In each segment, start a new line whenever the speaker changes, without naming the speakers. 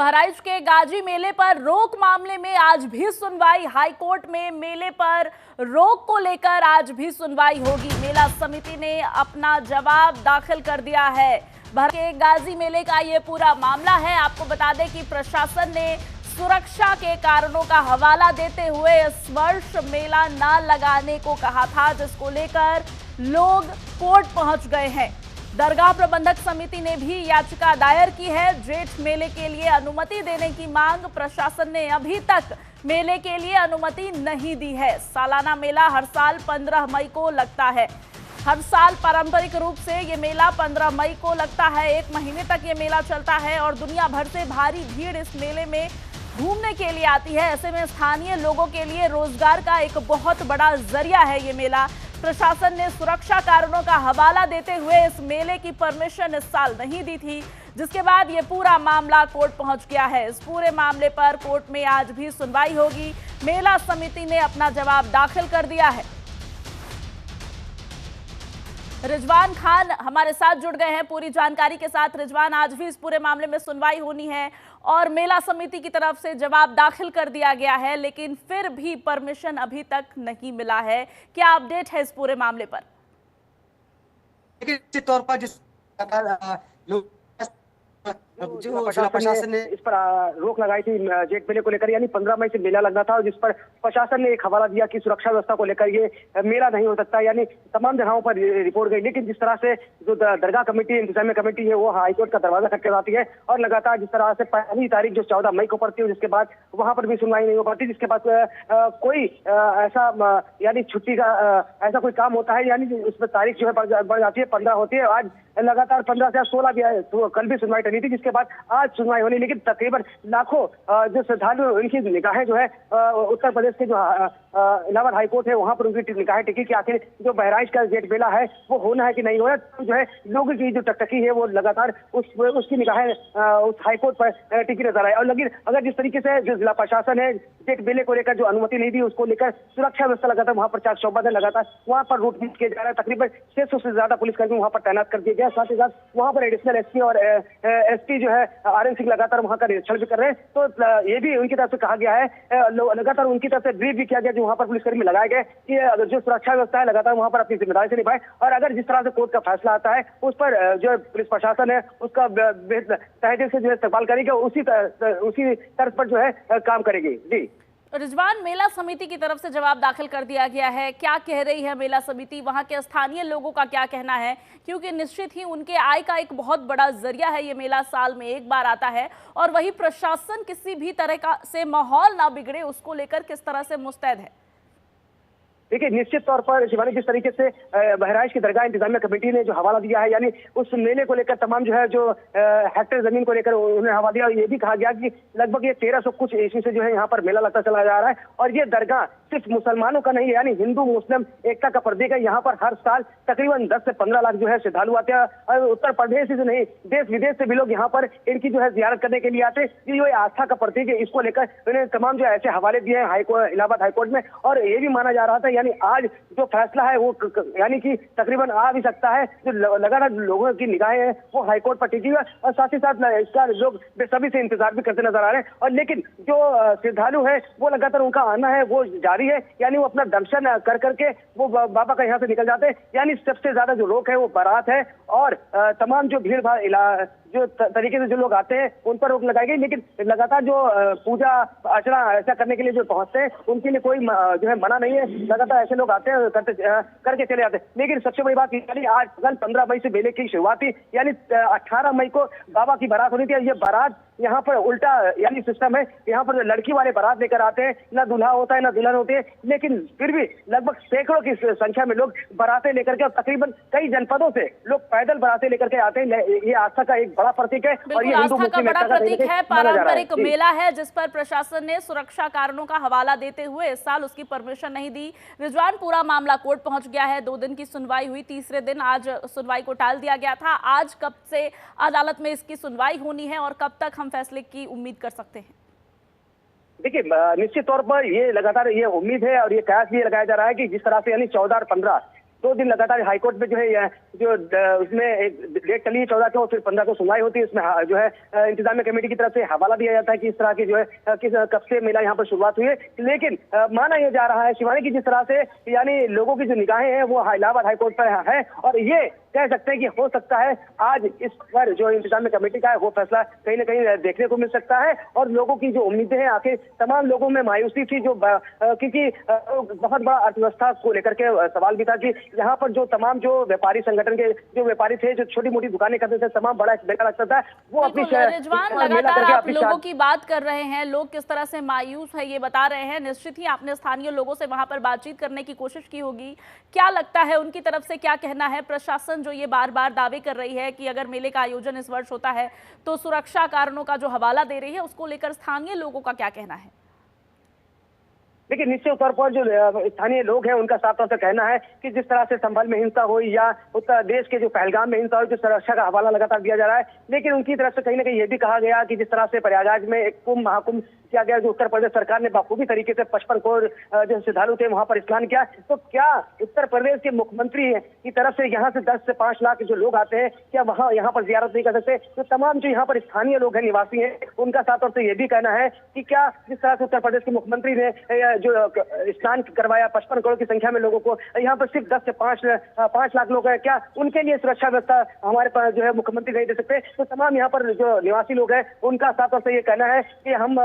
बहराइच के गाजी मेले पर रोक मामले में आज भी सुनवाई हाईकोर्ट में। मेले पर रोक को लेकर आज भी सुनवाई होगी। मेला समिति ने अपना जवाब दाखिल कर दिया है। बहराइच के गाजी मेले का ये पूरा मामला है। आपको बता दें कि प्रशासन ने सुरक्षा के कारणों का हवाला देते हुए इस वर्ष मेला न लगाने को कहा था, जिसको लेकर लोग कोर्ट पहुंच गए हैं। दरगाह प्रबंधक समिति ने भी याचिका दायर की है। जेठ मेले के लिए अनुमति देने की मांग प्रशासन ने अभी तक मेले के लिए अनुमति नहीं दी है। सालाना मेला हर साल 15 मई को लगता है। हर साल पारंपरिक रूप से ये मेला 15 मई को लगता है। 1 महीने तक ये मेला चलता है और दुनिया भर से भारी भीड़ इस मेले में घूमने के लिए आती है। ऐसे में स्थानीय लोगों के लिए रोजगार का एक बहुत बड़ा जरिया है ये मेला। प्रशासन ने सुरक्षा कारणों का हवाला देते हुए इस मेले की परमिशन इस साल नहीं दी थी, जिसके बाद ये पूरा मामला कोर्ट पहुंच गया है। इस पूरे मामले पर कोर्ट में आज भी सुनवाई होगी। मेला समिति ने अपना जवाब दाखिल कर दिया है। रिजवान खान हमारे साथ जुड़ गए हैं पूरी जानकारी के साथ। रिजवान, आज भी इस पूरे मामले में सुनवाई होनी है और मेला समिति की तरफ से जवाब दाखिल कर दिया गया है, लेकिन फिर भी परमिशन अभी तक नहीं मिला है। क्या अपडेट है इस पूरे मामले पर?
निश्चित तौर पर जिस जो जिला प्रशासन ने इस पर रोक लगाई थी जेठ मेले को लेकर, यानी 15 मई से मेला लगना था, और जिस पर प्रशासन ने एक हवाला दिया कि सुरक्षा व्यवस्था को लेकर ये मेला नहीं हो सकता, यानी तमाम जगहों पर रिपोर्ट गई। लेकिन जिस तरह से जो दरगाह कमेटी, इंतजामिया कमेटी है, वो हाईकोर्ट का दरवाजा खटखटाती है और लगातार जिस तरह से पहली तारीख जो 14 मई को पड़ती है, जिसके बाद वहां पर भी सुनवाई नहीं हो पाती, जिसके बाद कोई ऐसा यानी छुट्टी का ऐसा कोई काम होता है, यानी उसमें तारीख जो है बढ़ जाती है, 15 होती है। आज लगातार 15 से 16 भी है, तो कल भी सुनवाई टली थी, जिसके बाद आज सुनवाई होनी। लेकिन तकरीबन लाखों जो श्रद्धालु, उनकी निगाहें जो है उत्तर प्रदेश के जो इलाहाबाद हाईकोर्ट है, वहां पर उनकी निगाहें टिकी कि आखिर जो बहराइच का जेठ मेला है वो होना है कि नहीं होना। तो जो है लोगों की जो टकटकी है वो लगातार उसकी निगाहें उस हाईकोर्ट पर टिकी नजर आए। और लेकिन अगर जिस तरीके से जो जिला प्रशासन है जेठ मेले को लेकर जो अनुमति नहीं दी, उसको लेकर सुरक्षा व्यवस्था लगातार वहां पर चाक चौबंद है, लगातार वहां पर रूटमार्च किया जा रहा है। तकरीबन 600 से ज्यादा पुलिसकर्मी वहां पर तैनात कर दिए गए। साथ ही साथ वहां पर एडिशनल एसपी और एसपी जो है RN सिंह लगातार वहां का निरीक्षण भी कर रहे हैं। तो ये भी उनकी तरफ से कहा गया है, लगातार उनकी तरफ से ब्रीफ भी किया गया, जो वहां पर पुलिसकर्मी लगाए गए कि जो सुरक्षा व्यवस्था है लगातार वहां पर अपनी जिम्मेदारी से निभाए, और अगर जिस तरह से कोर्ट का फैसला आता है उस पर जो पुलिस प्रशासन है उसका तहे दिल से जो है इस्तेमाल करेगी, उसी तर्ज पर जो है काम करेगी। जी
रिजवान, मेला समिति की तरफ से जवाब दाखिल कर दिया गया है। क्या कह रही है मेला समिति? वहां के स्थानीय लोगों का क्या कहना है? क्योंकि निश्चित ही उनके आय का एक बहुत बड़ा जरिया है ये मेला, साल में एक बार आता है, और वही प्रशासन किसी भी तरह का से माहौल ना बिगड़े उसको लेकर किस तरह से मुस्तैद है?
देखिए, निश्चित तौर पर शिवानी, जिस तरीके से बहराइच की दरगाह इंतजामिया कमेटी ने जो हवाला दिया है, यानी उस मेले को लेकर तमाम जो है जो हेक्टेयर जमीन को लेकर उन्हें हवाला दिया, और ये भी कहा गया कि लगभग ये 1300 कुछ ईस्वी से जो है यहाँ पर मेला लगता चला जा रहा है। और ये दरगाह सिर्फ मुसलमानों का नहीं है, यानी हिंदू मुस्लिम एकता का प्रतीक है। यहाँ पर हर साल तकरीबन 10 से 15 लाख जो है श्रद्धालु आते हैं, और उत्तर प्रदेश से नहीं देश विदेश से भी लोग यहाँ पर इनकी जो है जियारत करने के लिए आते हैं। ये आस्था का प्रतीक है। इसको लेकर उन्हें तमाम जो ऐसे हवाले दिए हैं इलाहाबाद हाईकोर्ट में, और ये भी माना जा रहा था यानी आज जो फैसला है वो यानी कि तकरीबन आ भी सकता है। जो लगातार लोगों की निगाहें हैं वो हाईकोर्ट पर टिकी है, और साथ ही साथ इसका लोग बेसब्री से इंतजार भी करते नजर आ रहे हैं। और लेकिन जो श्रद्धालु है वो लगातार उनका आना है वो जारी है, यानी वो अपना दर्शन कर करके वो बाबा का यहाँ से निकल जाते हैं। यानी सबसे ज्यादा जो रोक है वो बारात है, और तमाम जो भीड़ भाड़ जो तरीके से जो लोग आते हैं उन पर रोक लगाई गई। लेकिन लगातार जो पूजा अर्चना ऐसा करने के लिए जो पहुंचते हैं उनके लिए कोई जो है मना नहीं है। लगातार ऐसे लोग आते हैं करके चले जाते हैं। लेकिन सबसे बड़ी बात यानी आज कल 15 मई से मेले की शुरुआत थी, यानी 18 मई को बाबा की बारात होनी थी। ये बारात यहाँ पर उल्टा यानी सिस्टम है, यहाँ पर लड़की वाले बारात लेकर आते हैं, ना दूल्हा होता है ना दुल्हन होती है, लेकिन फिर भी लगभग सैकड़ों की संख्या में लोग बारातें लेकर के, और तकरीबन कई जनपदों से लोग पैदल बारातें लेकर के आते हैं। ये आस्था का एक बड़ा प्रतीक है, और ये हिंदू मुस्लिम
बड़ा प्रतीक है। पारंपरिक मेला है जिस पर प्रशासन ने सुरक्षा कारणों का हवाला देते हुए इस साल उसकी परमिशन नहीं दी। रिजवान, पूरा मामला कोर्ट पहुंच गया है। 2 दिन की सुनवाई हुई, तीसरे दिन आज सुनवाई को टाल दिया गया था। आज कब से अदालत में इसकी सुनवाई होनी है और कब तक हम फैसले की उम्मीद कर सकते हैं?
देखिए, निश्चित तौर पर ये लगातार ये उम्मीद है और ये कयास भी लगाया जा रहा है कि जिस तरह से यानी 14 और 15 2 दिन लगातार हाईकोर्ट में जो है उसमें एक डेट चली है 14 को, फिर 15 को सुनवाई होती है। इसमें जो है इंतजामिया कमेटी की तरफ से हवाला दिया जाता है कि इस तरह की जो है कब से मेला यहाँ पर शुरुआत हुई है। लेकिन माना यह जा रहा है शिवानी की जिस तरह से यानी लोगों की जो निगाहें हैं वो इलाहाबाद हाईकोर्ट पर है, और ये कह सकते हैं कि हो सकता है आज इस पर जो इंतजामिया कमेटी का है वो फैसला कहीं ना कहीं देखने को मिल सकता है। और लोगों की जो उम्मीदें हैं, आखिर तमाम लोगों में मायूसी थी जो क्योंकि बहुत बड़ा अर्थव्यवस्था को लेकर के सवाल भी था कि यहाँ पर जो तमाम जो व्यापारी संगठन के जो व्यापारी थे, जो छोटी मोटी दुकानें करते थे, तमाम बड़ा मेला लगता था, वो अपनी
रिजवान लगातार आप लोगों की बात कर रहे हैं, लोग किस तरह से मायूस है ये बता रहे हैं। निश्चित ही आपने स्थानीय लोगों से वहां पर बातचीत करने की कोशिश की होगी, क्या लगता है उनकी तरफ से क्या कहना है? प्रशासन जो ये बार बार दावे कर रही है कि अगर मेले का आयोजन इस वर्ष होता है तो सुरक्षा कारणों का जो हवाला दे रही है, उसको लेकर स्थानीय लोगों का क्या कहना है?
देखिए, निश्चित तौर पर जो स्थानीय लोग हैं उनका साफ तौर से कहना है कि जिस तरह से संभल में हिंसा हुई या उत्तर प्रदेश के जो पहलगाम में हिंसा हुई, जो सुरक्षा का हवाला लगातार दिया जा रहा है, लेकिन उनकी तरफ से कहीं ना कहीं ये भी कहा गया कि जिस तरह से प्रयागराज में एक कुंभ महाकुंभ किया गया, जो उत्तर प्रदेश सरकार ने बखूबी तरीके से 55 करोड़ जो श्रद्धालु थे वहां पर स्नान किया, तो क्या उत्तर प्रदेश के मुख्यमंत्री की तरफ से यहाँ से 10 से 5 लाख जो लोग आते हैं, क्या वहां यहाँ पर जियारत नहीं कर सकते? तो तमाम जो यहाँ पर स्थानीय लोग हैं, निवासी हैं, उनका साफ तौर से ये भी कहना है कि क्या जिस तरह से उत्तर प्रदेश के मुख्यमंत्री ने जो स्नान करवाया 55 करोड़ की संख्या में लोगों को, यहाँ पर सिर्फ 10 से 5 लाख लोग हैं, क्या उनके लिए सुरक्षा व्यवस्था हमारे पास जो है मुख्यमंत्री नहीं दे सकते? तो तमाम यहाँ पर जो निवासी लोग हैं उनका साफ तौर से ये कहना है कि हम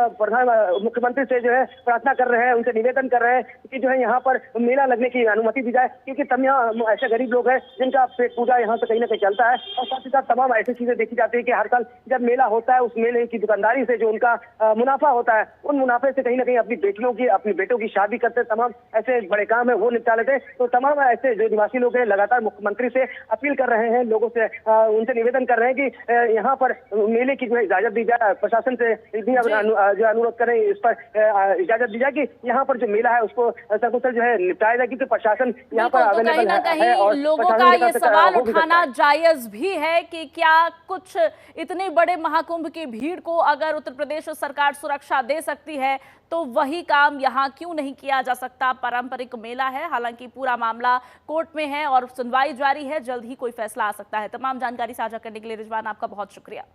मुख्यमंत्री से जो है प्रार्थना कर रहे हैं, उनसे निवेदन कर रहे हैं कि जो है यहाँ पर मेला लगने की अनुमति दी जाए, क्योंकि तमाम ऐसे गरीब लोग हैं जिनका पेट पूजा यहाँ से कहीं ना कहीं चलता है। और साथ ही साथ तमाम ऐसी चीजें देखी जाती है कि हर साल जब मेला होता है, उस मेले की दुकानदारी से जो उनका मुनाफा होता है, उन मुनाफे से कहीं ना कहीं अपनी बेटों की शादी करते, तमाम ऐसे बड़े काम है वो निपटा लेते। तो तमाम ऐसे जो निवासी लोग हैं लगातार मुख्यमंत्री से अपील कर रहे हैं, लोगों से उनसे निवेदन कर रहे हैं कि यहाँ पर मेले की जो है इजाजत दी जाए, प्रशासन से भी जो अनुरोध करें इस पर इजाजत दी जाए कि यहाँ पर जो मेला है उसको सकुशल जो है निपटाया जाए, क्योंकि प्रशासन यहाँ पर
अवेलेबल है। और लोगों का ये सवाल उठाना जायज भी है कि क्या कुछ इतने बड़े महाकुंभ की भीड़ को अगर उत्तर प्रदेश सरकार सुरक्षा दे सकती है तो वही काम यहाँ क्यों नहीं किया जा सकता? पारंपरिक मेला है, हालांकि पूरा मामला कोर्ट में है और सुनवाई जारी है, जल्द ही कोई फैसला आ सकता है। तमाम जानकारी साझा करने के लिए रिजवान आपका बहुत शुक्रिया।